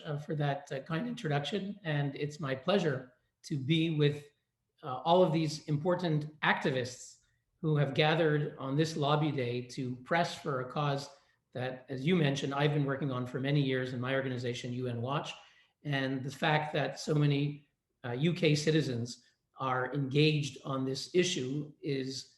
much for that kind introduction. And it's my pleasure to be with all of these important activists who have gathered on this lobby day to press for a cause that, as you mentioned, I've been working on for many years in my organization, UN Watch. And the fact that so many UK citizens are engaged on this issue is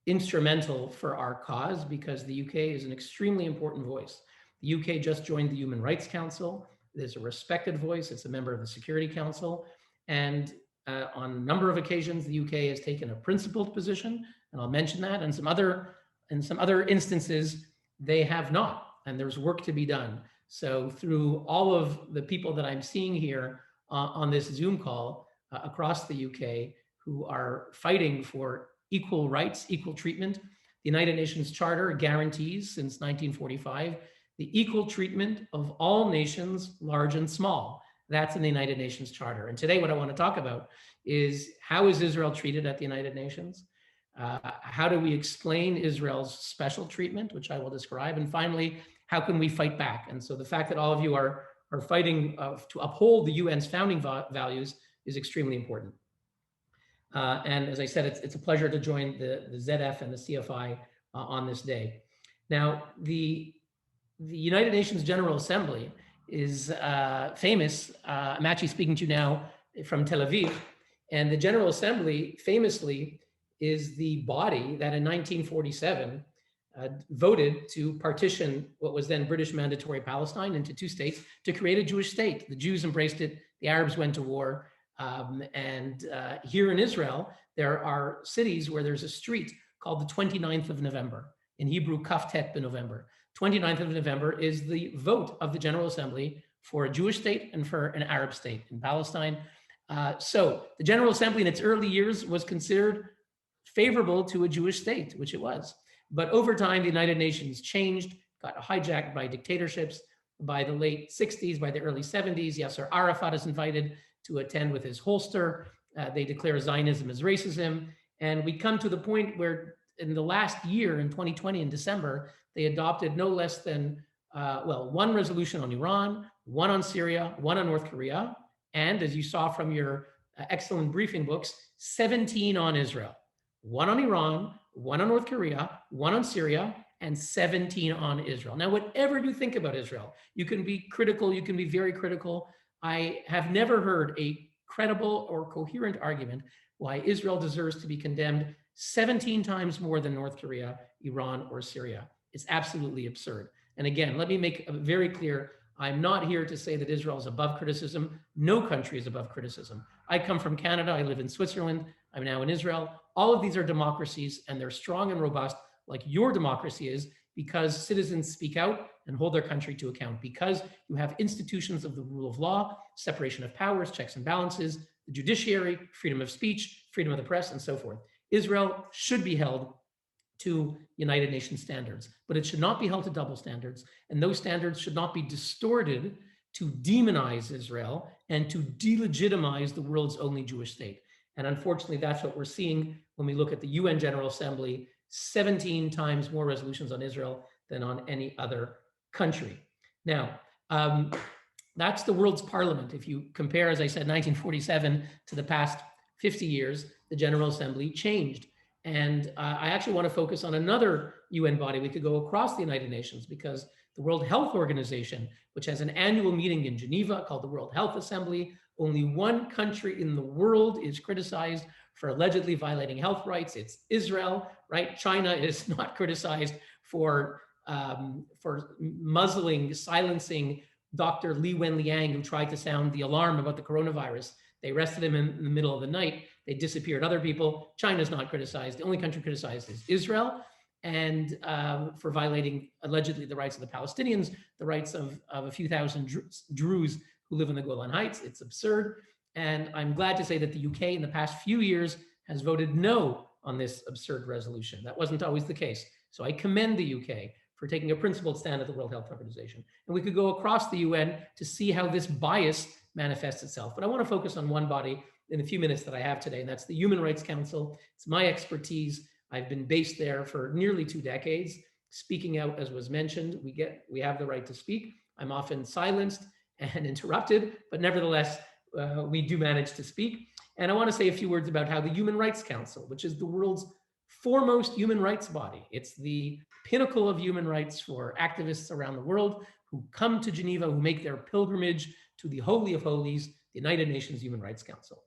instrumental for our cause because the UK is an extremely important voice. The UK just joined the Human Rights Council. It is a respected voice. It's a member of the Security Council. And on a number of occasions, the UK has taken a principled position, and I'll mention that. And in some other instances, they have not, and there's work to be done. So through all of the people that I'm seeing here on this Zoom call across the UK who are fighting for equal rights, equal treatment, the United Nations Charter guarantees since 1945 the equal treatment of all nations, large and small. That's in the United Nations Charter. And today what I want to talk about is how is Israel treated at the United Nations? How do we explain Israel's special treatment, which I will describe? And finally, how can we fight back? And so the fact that all of you are fighting to uphold the UN's founding values is extremely important. And as I said, it's a pleasure to join the ZF and the CFI on this day. Now, the United Nations General Assembly is famous. I'm actually speaking to you now from Tel Aviv. And the General Assembly famously is the body that in 1947 voted to partition what was then British Mandatory Palestine into two states to create a Jewish state. The Jews embraced it. The Arabs went to war. And here in Israel, there are cities where there's a street called the 29th of November. In Hebrew, Kaftet b'November. 29th of November is the vote of the General Assembly for a Jewish state and for an Arab state in Palestine. So the General Assembly in its early years was considered favorable to a Jewish state, which it was. But over time, the United Nations changed, got hijacked by dictatorships. By the late 60s, by the early 70s, Yasser Arafat is invited to attend with his holster. They declare Zionism as racism. And we come to the point where in the last year, in 2020, in December, they adopted no less than, one resolution on Iran, one on Syria, one on North Korea, and as you saw from your excellent briefing books, 17 on Israel. One on Iran, one on North Korea, one on Syria, and 17 on Israel. Now, whatever you think about Israel, you can be critical, you can be very critical. I have never heard a credible or coherent argument why Israel deserves to be condemned 17 times more than North Korea, Iran, or Syria. It's absolutely absurd. And again, let me make it very clear, I'm not here to say that Israel is above criticism. No country is above criticism. I come from Canada, I live in Switzerland, I'm now in Israel. All of these are democracies and they're strong and robust like your democracy is because citizens speak out and hold their country to account, because you have institutions of the rule of law, separation of powers, checks and balances, the judiciary, freedom of speech, freedom of the press, and so forth. Israel should be held to United Nations standards, but it should not be held to double standards. And those standards should not be distorted to demonize Israel and to delegitimize the world's only Jewish state. And unfortunately, that's what we're seeing when we look at the UN General Assembly, 17 times more resolutions on Israel than on any other country. Now, that's the world's parliament. If you compare, as I said, 1947 to the past 50 years, the General Assembly changed. And I actually want to focus on another UN body. We could go across the United Nations because the World Health Organization, which has an annual meeting in Geneva called the World Health Assembly, only one country in the world is criticized for allegedly violating health rights. It's Israel, right? China is not criticized for muzzling, silencing Dr. Li Wenliang, who tried to sound the alarm about the coronavirus. They arrested him in the middle of the night. They disappeared other people. China's not criticized. The only country criticized is Israel, and for violating allegedly the rights of the Palestinians, the rights of a few thousand Druze who live in the Golan Heights. It's absurd. And I'm glad to say that the UK in the past few years has voted no on this absurd resolution. That wasn't always the case. So I commend the UK for taking a principled stand at the World Health Organization. And we could go across the UN to see how this bias manifests itself. But I want to focus on one body in the few minutes that I have today, and that's the Human Rights Council. It's my expertise. I've been based there for nearly 2 decades, speaking out, as was mentioned. We have the right to speak. I'm often silenced, and interrupted, but nevertheless, we do manage to speak. And I want to say a few words about how the Human Rights Council, which is the world's foremost human rights body, it's the pinnacle of human rights for activists around the world who come to Geneva, who make their pilgrimage to the Holy of Holies, the United Nations Human Rights Council.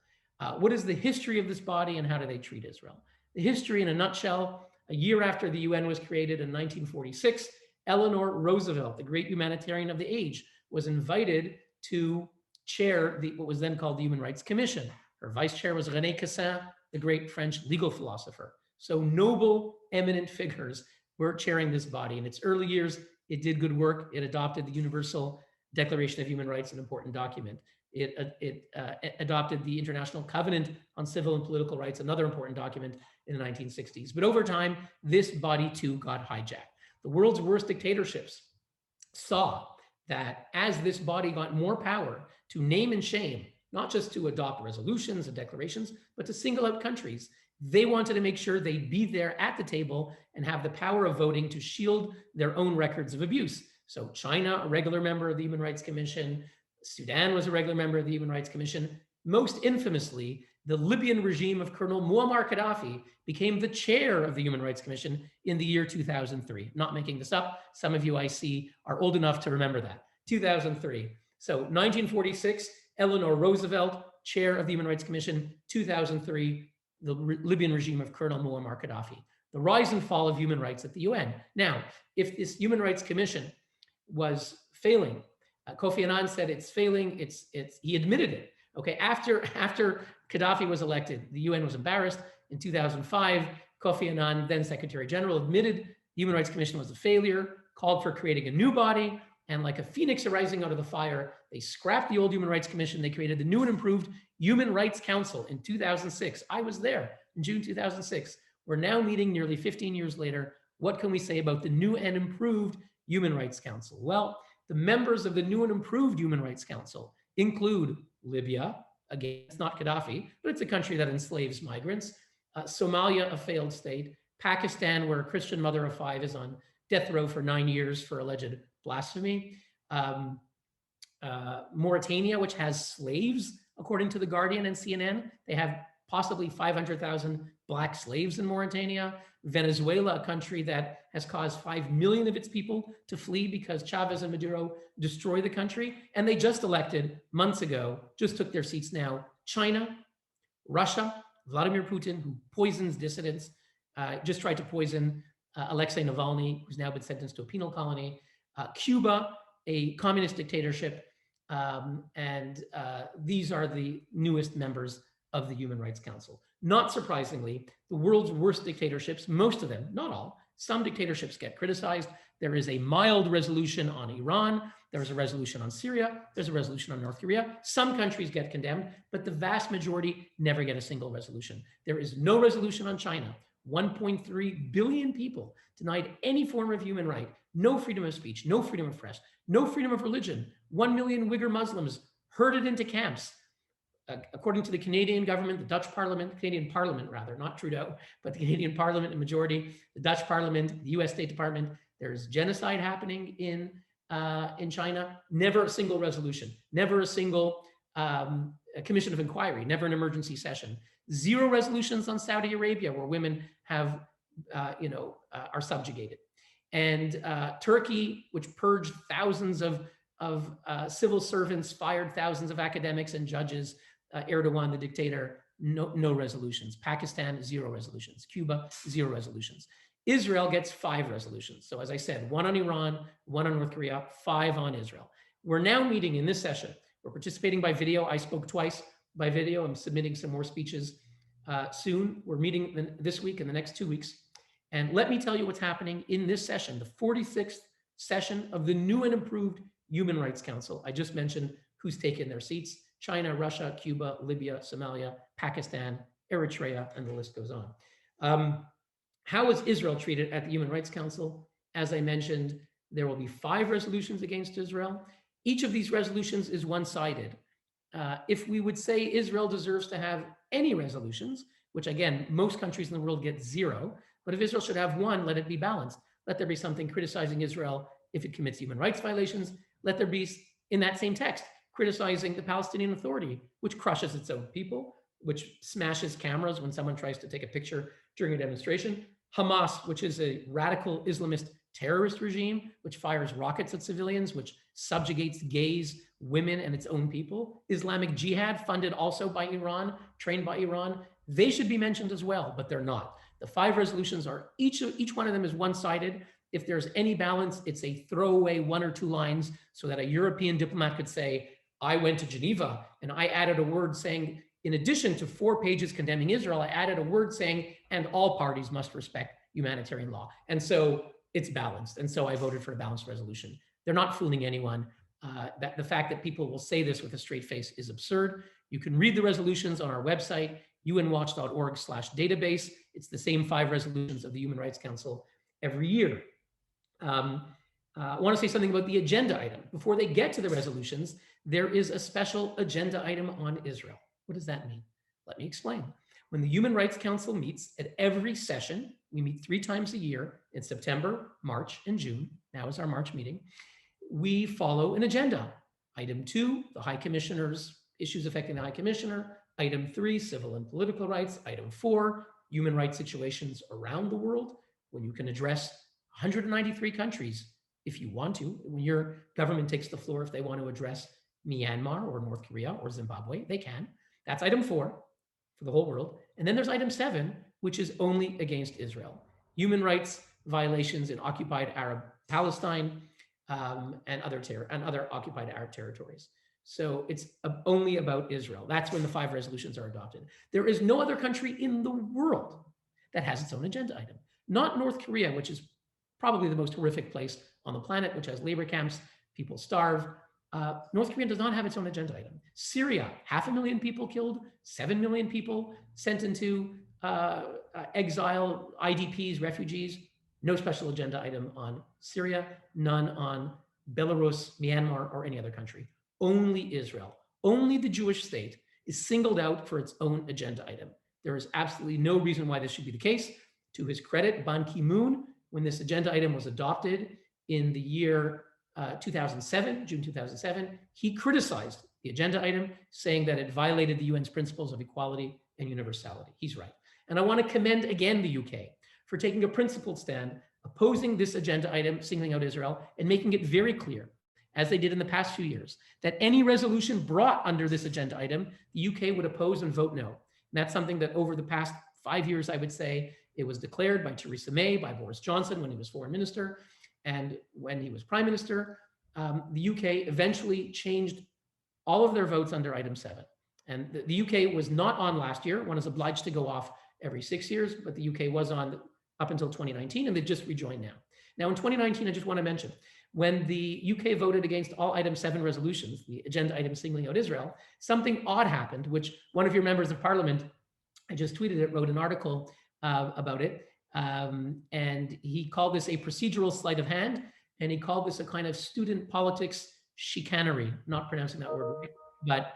What is the history of this body and how do they treat Israel? The history in a nutshell: a year after the UN was created in 1946, Eleanor Roosevelt, the great humanitarian of the age, was invited to chair what was then called the Human Rights Commission. Her vice chair was René Cassin, the great French legal philosopher. So noble, eminent figures were chairing this body. In its early years, it did good work. It adopted the Universal Declaration of Human Rights, an important document. It adopted the International Covenant on Civil and Political Rights, another important document in the 1960s. But over time, this body too got hijacked. The world's worst dictatorships saw that as this body got more power to name and shame, not just to adopt resolutions and declarations, but to single out countries, they wanted to make sure they'd be there at the table and have the power of voting to shield their own records of abuse. So China, a regular member of the Human Rights Commission, Sudan was a regular member of the Human Rights Commission. Most infamously, the Libyan regime of Colonel Muammar Gaddafi became the chair of the Human Rights Commission in the year 2003. Not making this up. Some of you I see are old enough to remember that. 2003. So 1946, Eleanor Roosevelt, chair of the Human Rights Commission. 2003, the Libyan regime of Colonel Muammar Gaddafi. The rise and fall of human rights at the UN. Now, if this Human Rights Commission was failing, Kofi Annan said it's failing. He admitted it. Okay, after Gaddafi was elected, the UN was embarrassed. In 2005, Kofi Annan, then Secretary General, admitted the Human Rights Commission was a failure, called for creating a new body, and like a phoenix arising out of the fire, they scrapped the old Human Rights Commission. They created the new and improved Human Rights Council in 2006. I was there in June 2006. We're now meeting nearly 15 years later. What can we say about the new and improved Human Rights Council? Well, the members of the new and improved Human Rights Council include Libya, again, it's not Gaddafi, but it's a country that enslaves migrants, Somalia, a failed state, Pakistan, where a Christian mother of 5 is on death row for 9 years for alleged blasphemy, Mauritania, which has slaves, according to The Guardian and CNN. They have possibly 500,000 Black slaves in Mauritania. Venezuela, a country that has caused 5 million of its people to flee because Chavez and Maduro destroy the country. And they just elected months ago, just took their seats now, China, Russia, Vladimir Putin, who poisons dissidents, just tried to poison Alexei Navalny, who's now been sentenced to a penal colony, Cuba, a communist dictatorship, and these are the newest members of the Human Rights Council. Not surprisingly, the world's worst dictatorships, most of them, not all, some dictatorships get criticized. There is a mild resolution on Iran. There's a resolution on Syria. There's a resolution on North Korea. Some countries get condemned, but the vast majority never get a single resolution. There is no resolution on China. 1.3 billion people denied any form of human right, no freedom of speech, no freedom of press, no freedom of religion. 1 million Uyghur Muslims herded into camps. According to the Canadian government, the Dutch Parliament, Canadian Parliament rather, not Trudeau, but the Canadian Parliament, the majority, the Dutch Parliament, the US State Department, there's genocide happening in China. Never a single resolution, never a single commission of inquiry, never an emergency session. Zero resolutions on Saudi Arabia, where women have, are subjugated. And Turkey, which purged thousands of civil servants, fired thousands of academics and judges. Erdogan, the dictator, no resolutions. Pakistan, 0 resolutions. Cuba, 0 resolutions. Israel gets 5 resolutions. So as I said, 1 on Iran, 1 on North Korea, 5 on Israel. We're now meeting in this session. We're participating by video. I spoke twice by video. I'm submitting some more speeches soon. We're meeting this week and the next 2 weeks. And let me tell you what's happening in this session, the 46th session of the new and improved Human Rights Council. I just mentioned who's taken their seats: China, Russia, Cuba, Libya, Somalia, Pakistan, Eritrea, and the list goes on. How is Israel treated at the Human Rights Council? As I mentioned, there will be 5 resolutions against Israel. Each of these resolutions is one-sided. If we would say Israel deserves to have any resolutions, which again, most countries in the world get 0, but if Israel should have 1, let it be balanced. Let there be something criticizing Israel if it commits human rights violations. Let there be in that same text, criticizing the Palestinian Authority, which crushes its own people, which smashes cameras when someone tries to take a picture during a demonstration. Hamas, which is a radical Islamist terrorist regime, which fires rockets at civilians, which subjugates gays, women, and its own people. Islamic Jihad, funded also by Iran, trained by Iran. They should be mentioned as well, but they're not. The 5 resolutions are, each one of them is one-sided. If there's any balance, it's a throwaway 1 or 2 lines so that a European diplomat could say, I went to Geneva and I added a word saying, in addition to 4 pages condemning Israel, I added a word saying, and all parties must respect humanitarian law. And so it's balanced. And so I voted for a balanced resolution. They're not fooling anyone. That the fact that people will say this with a straight face is absurd. You can read the resolutions on our website, unwatch.org/database. It's the same 5 resolutions of the Human Rights Council every year. I want to say something about the agenda item. Before they get to the resolutions, there is a special agenda item on Israel. What does that mean? Let me explain. When the Human Rights Council meets at every session, we meet 3 times a year in September, March, and June. Now is our March meeting. We follow an agenda. Item 2, the High Commissioner's issues affecting the High Commissioner. Item 3, civil and political rights. Item 4, human rights situations around the world, when you can address 193 countries if you want to. When your government takes the floor, if they want to address Myanmar or North Korea or Zimbabwe, they can. That's item 4 for the whole world. And then there's item 7, which is only against Israel. Human rights violations in occupied Arab Palestine and other occupied Arab territories. So it's only about Israel. That's when the 5 resolutions are adopted. There is no other country in the world that has its own agenda item. Not North Korea, which is probably the most horrific place on the planet, which has labor camps, people starve. North Korea does not have its own agenda item. Syria, 500,000 people killed, 7 million people sent into exile, IDPs, refugees. No special agenda item on Syria, none on Belarus, Myanmar, or any other country. Only Israel. Only the Jewish state is singled out for its own agenda item. There is absolutely no reason why this should be the case. To his credit, Ban Kimoon, when this agenda item was adopted in the year 2007, June 2007, he criticized the agenda item, saying that it violated the UN's principles of equality and universality. He's right. And I want to commend again the UK for taking a principled stand, opposing this agenda item, singling out Israel, and making it very clear, as they did in the past few years, that any resolution brought under this agenda item, the UK would oppose and vote no. And that's something that over the past 5 years, I would say, it was declared by Theresa May, by Boris Johnson when he was foreign minister, and when he was prime minister. The UK eventually changed all of their votes under item 7. And the UK was not on last year. One is obliged to go off every 6 years, but the UK was on up until 2019, and they just rejoined now. Now in 2019, I just want to mention, when the UK voted against all item 7 resolutions, the agenda item singling out Israel, something odd happened, which one of your members of parliament, I just tweeted it, wrote an article about it. And he called this a procedural sleight of hand. And he called this a kind of student politics chicanery, not pronouncing that word right. But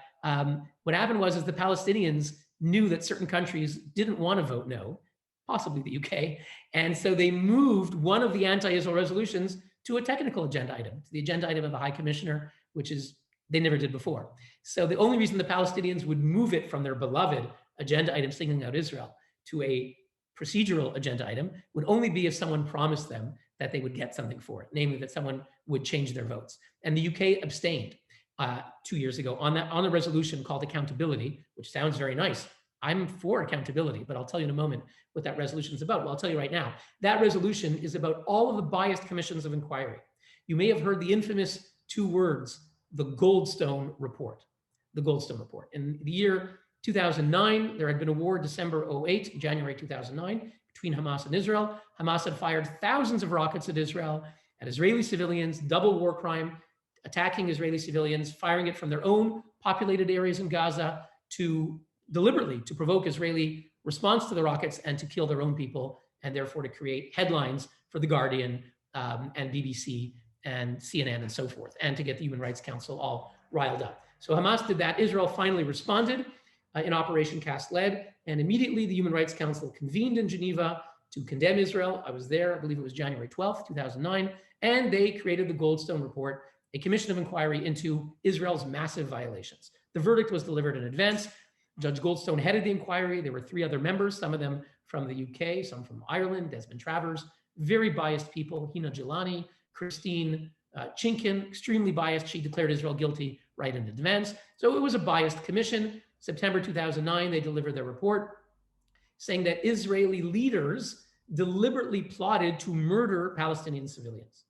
what happened was the Palestinians knew that certain countries didn't want to vote no, possibly the UK. And so they moved one of the anti-Israel resolutions to a technical agenda item, to the agenda item of the High Commissioner, which is they never did before. So the only reason the Palestinians would move it from their beloved agenda item singling out Israel to a procedural agenda item would only be if someone promised them that they would get something for it, namely that someone would change their votes. And the UK abstained 2 years ago on a resolution called accountability, which sounds very nice. I'm for accountability, but I'll tell you in a moment what that resolution is about. Well, I'll tell you right now. That resolution is about all of the biased commissions of inquiry. You may have heard the infamous 2 words, the Goldstone Report. The Goldstone Report. In the year 2009, there had been a war, December 2008, January 2009, between Hamas and Israel. Hamas had fired thousands of rockets at Israel, at Israeli civilians, double war crime, attacking Israeli civilians, firing it from their own populated areas in Gaza to deliberately to provoke Israeli response to the rockets and to kill their own people, and therefore to create headlines for The Guardian and BBC and CNN and so forth, and to get the Human Rights Council all riled up. So Hamas did that. Israel finally responded in Operation Cast Lead, and immediately the Human Rights Council convened in Geneva to condemn Israel. I was there, I believe it was January 12th, 2009, and they created the Goldstone Report, a commission of inquiry into Israel's massive violations. The verdict was delivered in advance. Judge Goldstone headed the inquiry. There were 3 other members, some of them from the UK, some from Ireland, Desmond Travers, very biased people, Hina Gilani, Christine Chinkin, extremely biased. She declared Israel guilty right in advance. So it was a biased commission. September 2009, they delivered their report saying that Israeli leaders deliberately plotted to murder Palestinian civilians.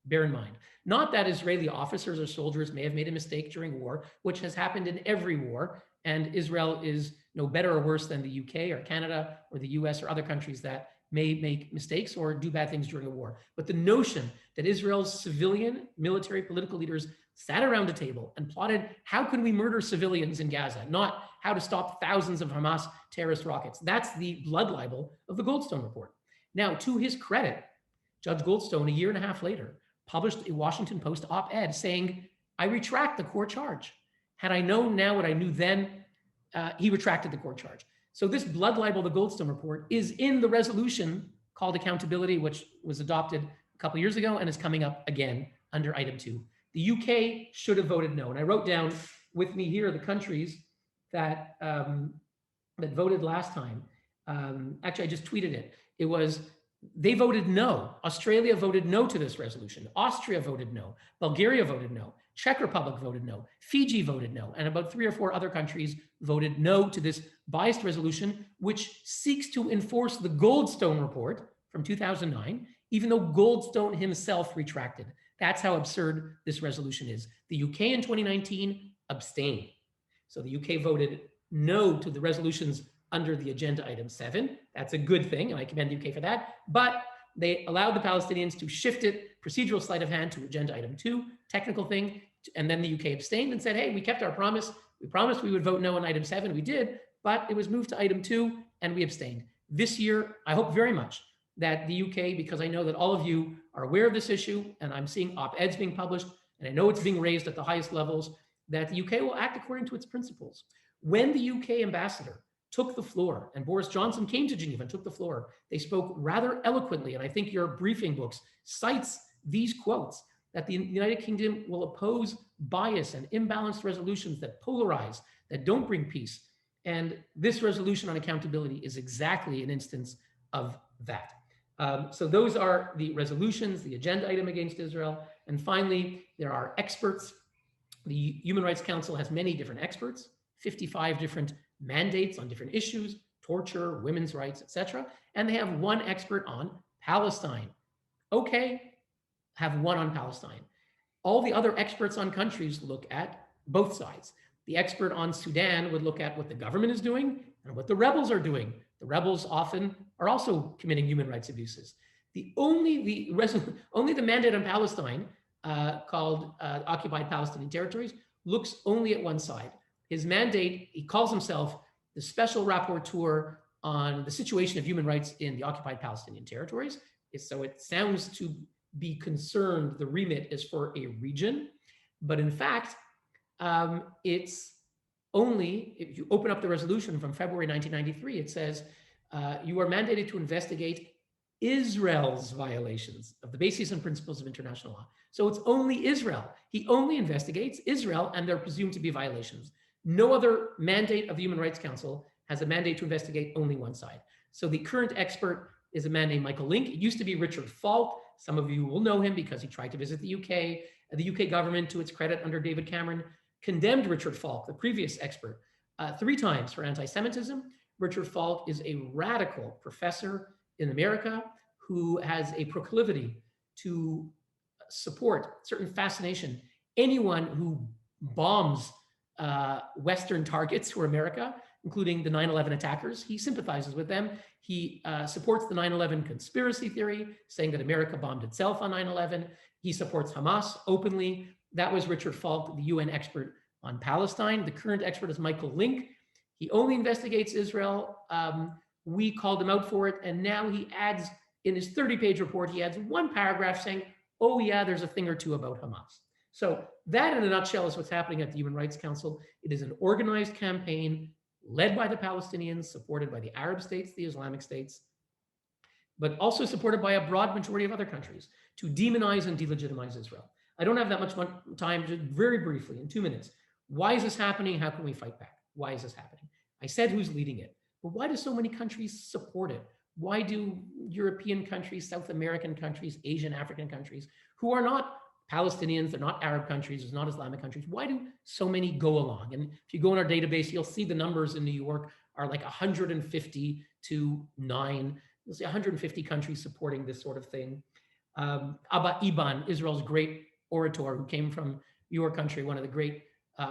Bear in mind, not that Israeli officers or soldiers may have made a mistake during war, which has happened in every war, and Israel is no better or worse than the UK or Canada or the US or other countries that may make mistakes or do bad things during a war. But the notion that Israel's civilian, military, political leaders sat around a table and plotted, how can we murder civilians in Gaza, not how to stop thousands of Hamas terrorist rockets. That's the blood libel of the Goldstone report. Now, to his credit, Judge Goldstone, a year and a half later, published a Washington Post op-ed saying, I retract the core charge. Had I known now what I knew then, he retracted the core charge. So this blood libel, the Goldstone report, is in the resolution called Accountability, which was adopted a couple of years ago and is coming up again under item 2. The UK should have voted no. And I wrote down with me here the countries that, that voted last time. Actually, I just tweeted it. It was, they voted no. Australia voted no to this resolution. Austria voted no. Bulgaria voted no. Czech Republic voted no. Fiji voted no. And about 3 or 4 other countries voted no to this biased resolution, which seeks to enforce the Goldstone report from 2009, even though Goldstone himself retracted. That's how absurd this resolution is. The UK in 2019 abstained. So the UK voted no to the resolutions under the agenda item 7. That's a good thing, and I commend the UK for that. But they allowed the Palestinians to shift it, procedural sleight of hand, to agenda item 2, technical thing. And then the UK abstained and said, hey, we kept our promise. We promised we would vote no on item 7. We did, but it was moved to item 2 and we abstained. This year, I hope very much that the UK, because I know that all of you are aware of this issue, and I'm seeing op-eds being published, and I know it's being raised at the highest levels, that the UK will act according to its principles. When the UK ambassador took the floor, and Boris Johnson came to Geneva and took the floor, they spoke rather eloquently, and I think your briefing books cites these quotes, that the United Kingdom will oppose bias and imbalanced resolutions that polarize, that don't bring peace. And this resolution on accountability is exactly an instance of that. So those are the resolutions, the agenda item against Israel. And finally, there are experts. The Human Rights Council has many different experts, 55 different mandates on different issues, torture, women's rights, etc. And they have one expert on Palestine. Okay, have one on Palestine. All the other experts on countries look at both sides. The expert on Sudan would look at what the government is doing and what the rebels are doing. The rebels often are also committing human rights abuses. Only the mandate on Palestine, called Occupied Palestinian Territories, looks only at one side. His mandate, he calls himself the Special Rapporteur on the situation of human rights in the Occupied Palestinian Territories. So it sounds to be concerned, the remit is for a region, but in fact, it's only, if you open up the resolution from February 1993, it says, you are mandated to investigate Israel's violations of the bases and principles of international law. So it's only Israel. He only investigates Israel and they're presumed to be violations. No other mandate of the Human Rights Council has a mandate to investigate only one side. So the current expert is a man named Michael Link. It used to be Richard Falk. Some of you will know him because he tried to visit the UK. The UK government, to its credit, under David Cameron, condemned Richard Falk, the previous expert, 3 times for anti-Semitism. Richard Falk is a radical professor in America who has a proclivity to support certain fascination. Anyone who bombs Western targets for America, including the 9/11 attackers, he sympathizes with them. He supports the 9/11 conspiracy theory, saying that America bombed itself on 9/11. He supports Hamas openly. That was Richard Falk, the UN expert on Palestine. The current expert is Michael Link. He only investigates Israel. We called him out for it, and now he adds, in his 30-page report, he adds 1 paragraph saying, oh yeah, there's a thing or two about Hamas. So that, in a nutshell, is what's happening at the Human Rights Council. It is an organized campaign led by the Palestinians, supported by the Arab states, the Islamic states, but also supported by a broad majority of other countries to demonize and delegitimize Israel. I don't have that much time, just very briefly, in 2 minutes. Why is this happening? How can we fight back? Why is this happening? I said who's leading it, but why do so many countries support it? Why do European countries, South American countries, Asian, African countries, who are not Palestinians, they're not Arab countries, they're not Islamic countries, why do so many go along? And if you go in our database, you'll see the numbers in New York are like 150 to 9. You'll see 150 countries supporting this sort of thing. Abba Eban, Israel's great orator who came from your country, one of the great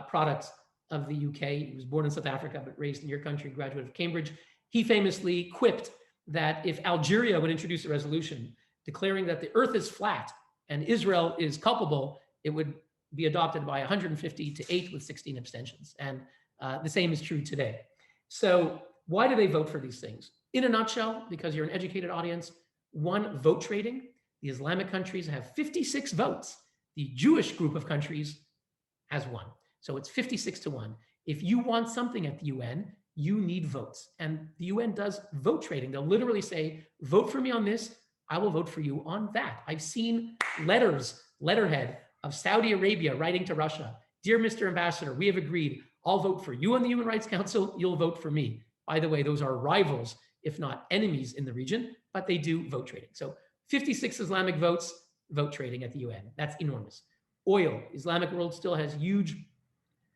products of the UK. He was born in South Africa, but raised in your country, graduate of Cambridge. He famously quipped that if Algeria would introduce a resolution declaring that the earth is flat and Israel is culpable, it would be adopted by 150 to 8 with 16 abstentions. And the same is true today. So why do they vote for these things? In a nutshell, because you're an educated audience, one, vote trading. The Islamic countries have 56 votes. The Jewish group of countries has 1. So it's 56 to 1. If you want something at the UN, you need votes. And the UN does vote trading. They'll literally say, vote for me on this, I will vote for you on that. I've seen letterhead of Saudi Arabia writing to Russia, dear Mr. Ambassador, we have agreed, I'll vote for you on the Human Rights Council, you'll vote for me. By the way, those are rivals, if not enemies in the region, but they do vote trading. So 56 Islamic votes, vote trading at the UN. That's enormous. Oil, Islamic world still has huge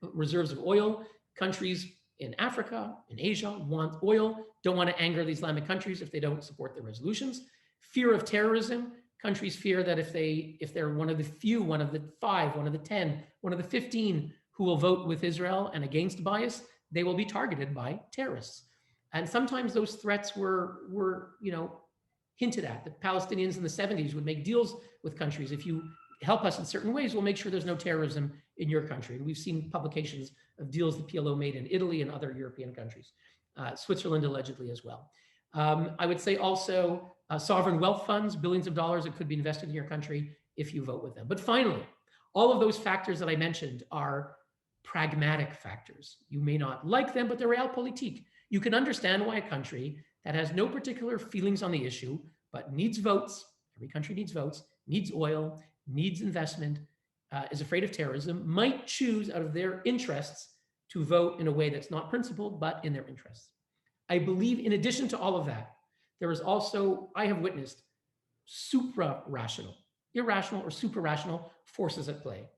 reserves of oil. Countries in Africa, in Asia want oil, don't want to anger the Islamic countries if they don't support their resolutions. Fear of terrorism, countries fear that if they're one of the few, one of the 5, one of the 10, one of the 15 who will vote with Israel and against bias, they will be targeted by terrorists. And sometimes those threats were hinted at. The Palestinians in the 70s would make deals with countries. If you help us in certain ways, we'll make sure there's no terrorism in your country. And we've seen publications of deals the PLO made in Italy and other European countries, Switzerland allegedly as well. I would say also sovereign wealth funds, billions of dollars that could be invested in your country if you vote with them. But finally, all of those factors that I mentioned are pragmatic factors. You may not like them, but they're realpolitik. You can understand why a country that has no particular feelings on the issue, but needs votes, every country needs votes, needs oil, needs investment, is afraid of terrorism, might choose out of their interests to vote in a way that's not principled, but in their interests. I believe in addition to all of that, there is also, I have witnessed supra-rational, irrational or supra-rational forces at play.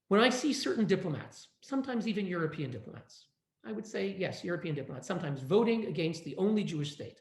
When I see certain diplomats, sometimes even European diplomats, I would say, yes, European diplomats, sometimes voting against the only Jewish state.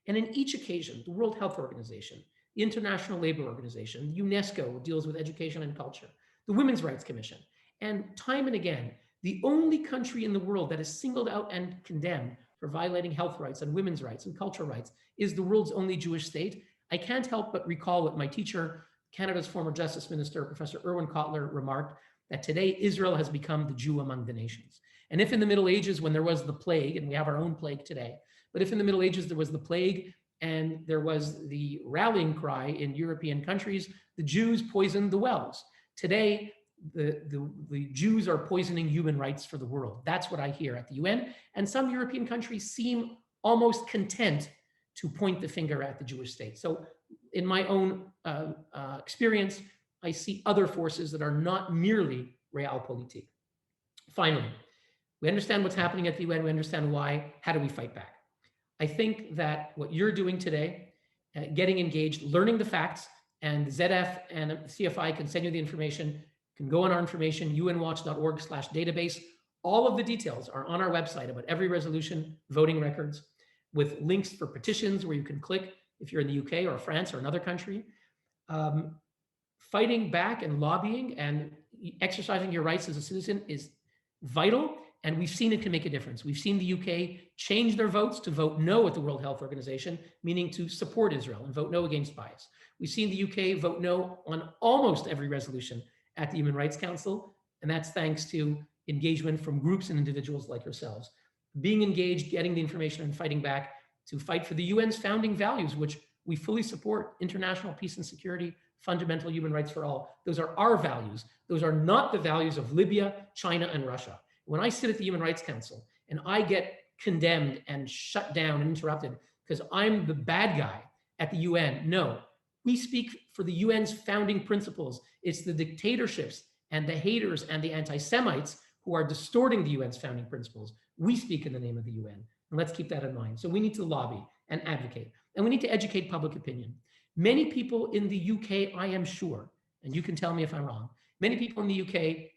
And in each occasion, the World Health Organization, the International Labor Organization, UNESCO deals with education and culture, the Women's Rights Commission, and time and again, the only country in the world that is singled out and condemned for violating health rights and women's rights and cultural rights is the world's only Jewish state. I can't help but recall what my teacher, Canada's former Justice Minister, Professor Irwin Cotler, remarked, that today Israel has become the Jew among the nations. And if in the Middle Ages, when there was the plague, and we have our own plague today, but if in the Middle Ages there was the plague and there was the rallying cry in European countries, the Jews poisoned the wells. Today, the Jews are poisoning human rights for the world. That's what I hear at the UN. And some European countries seem almost content to point the finger at the Jewish state. So in my own experience, I see other forces that are not merely realpolitik. Finally, we understand what's happening at the UN. We understand why. How do we fight back? I think that what you're doing today, getting engaged, learning the facts, and ZF and CFI can send you the information. You can go on our information, unwatch.org/database. All of the details are on our website about every resolution, voting records, with links for petitions where you can click if you're in the UK or France or another country. Fighting back and lobbying and exercising your rights as a citizen is vital, and we've seen it can make a difference. We've seen the UK change their votes to vote no at the World Health Organization, meaning to support Israel and vote no against bias. We've seen the UK vote no on almost every resolution at the Human Rights Council, and that's thanks to engagement from groups and individuals like yourselves. Being engaged, getting the information, and fighting back to fight for the UN's founding values, which we fully support: international peace and security, fundamental human rights for all. Those are our values. Those are not the values of Libya, China, and Russia. When I sit at the Human Rights Council and I get condemned and shut down and interrupted because I'm the bad guy at the UN, no, We speak for the UN's founding principles. It's the dictatorships and the haters and the anti-Semites who are distorting the UN's founding principles. We speak in the name of the UN. And let's keep that in mind. So we need to lobby and advocate. And we need to educate public opinion. Many people in the UK, I am sure, and you can tell me if I'm wrong, many people in the UK,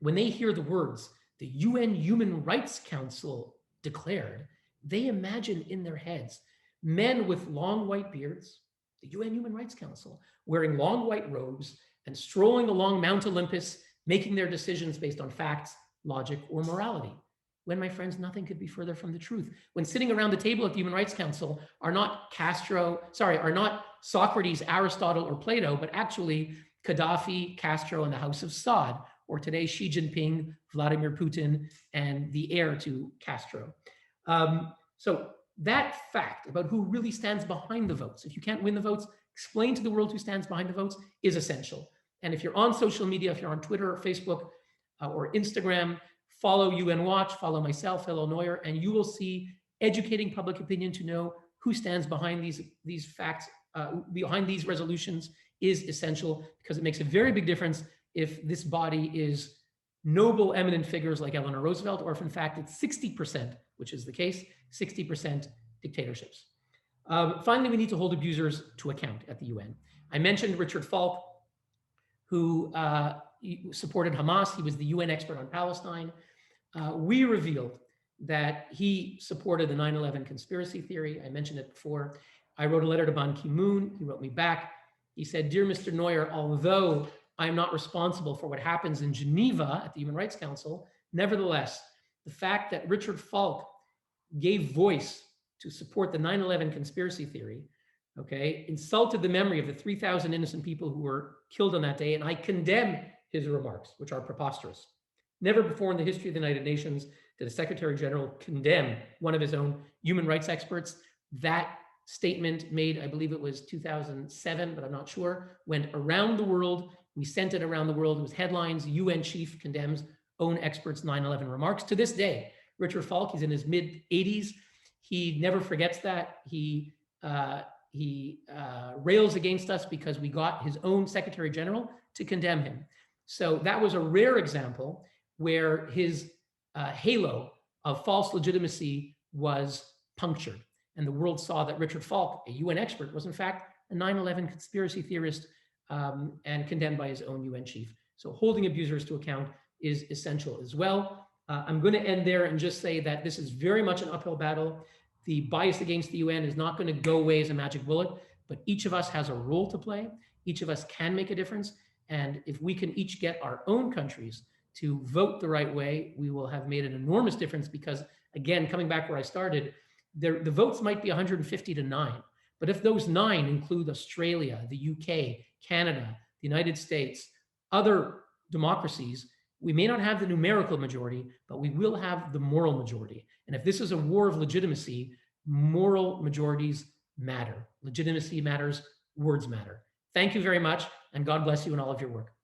when they hear the words, the UN Human Rights Council declared, they imagine in their heads men with long white beards, the UN Human Rights Council, wearing long white robes and strolling along Mount Olympus, making their decisions based on facts, logic, or morality. When, my friends, nothing could be further from the truth. When sitting around the table at the Human Rights Council are not Socrates, Aristotle, or Plato, but actually Gaddafi, Castro, and the House of Saud, or today Xi Jinping, Vladimir Putin, and the heir to Castro. So that fact about who really stands behind the votes, if you can't win the votes, explain to the world who stands behind the votes, is essential. And if you're on social media, if you're on Twitter or Facebook or Instagram, follow UN Watch, follow myself, Hillel Neuer, and you will see educating public opinion to know who stands behind these facts, behind these resolutions is essential, because it makes a very big difference if this body is noble, eminent figures like Eleanor Roosevelt, or if in fact it's 60%, which is the case, 60% dictatorships. Finally, we need to hold abusers to account at the UN. I mentioned Richard Falk, who supported Hamas. He was the UN expert on Palestine. We revealed that he supported the 9/11 conspiracy theory. I mentioned it before. I wrote a letter to Ban Ki-moon. He wrote me back. He said, "Dear Mr. Neuer, although I'm not responsible for what happens in Geneva at the Human Rights Council, nevertheless, the fact that Richard Falk gave voice to support the 9/11 conspiracy theory, okay, insulted the memory of the 3,000 innocent people who were killed on that day, and I condemn his remarks, which are preposterous. Never before in the history of the United Nations did a Secretary General condemn one of his own human rights experts. That statement made, I believe it was 2007, but I'm not sure, went around the world. We sent it around the world. It was headlines, UN chief condemns own experts' 9/11 remarks. To this day, Richard Falk, he's in his mid-80s. He never forgets that. He rails against us because we got his own Secretary General to condemn him. So that was a rare example where his halo of false legitimacy was punctured. And the world saw that Richard Falk, a UN expert, was in fact a 9/11 conspiracy theorist and condemned by his own UN chief. So holding abusers to account is essential as well. I'm going to end there and just say that this is very much an uphill battle. The bias against the UN is not going to go away as a magic bullet, but each of us has a role to play. Each of us can make a difference. And if we can each get our own countries to vote the right way, we will have made an enormous difference, because, again, coming back where I started, the votes might be 150 to 9. But if those 9 include Australia, the UK, Canada, the United States, other democracies, we may not have the numerical majority, but we will have the moral majority. And if this is a war of legitimacy, moral majorities matter. Legitimacy matters, words matter. Thank you very much, and God bless you in all of your work.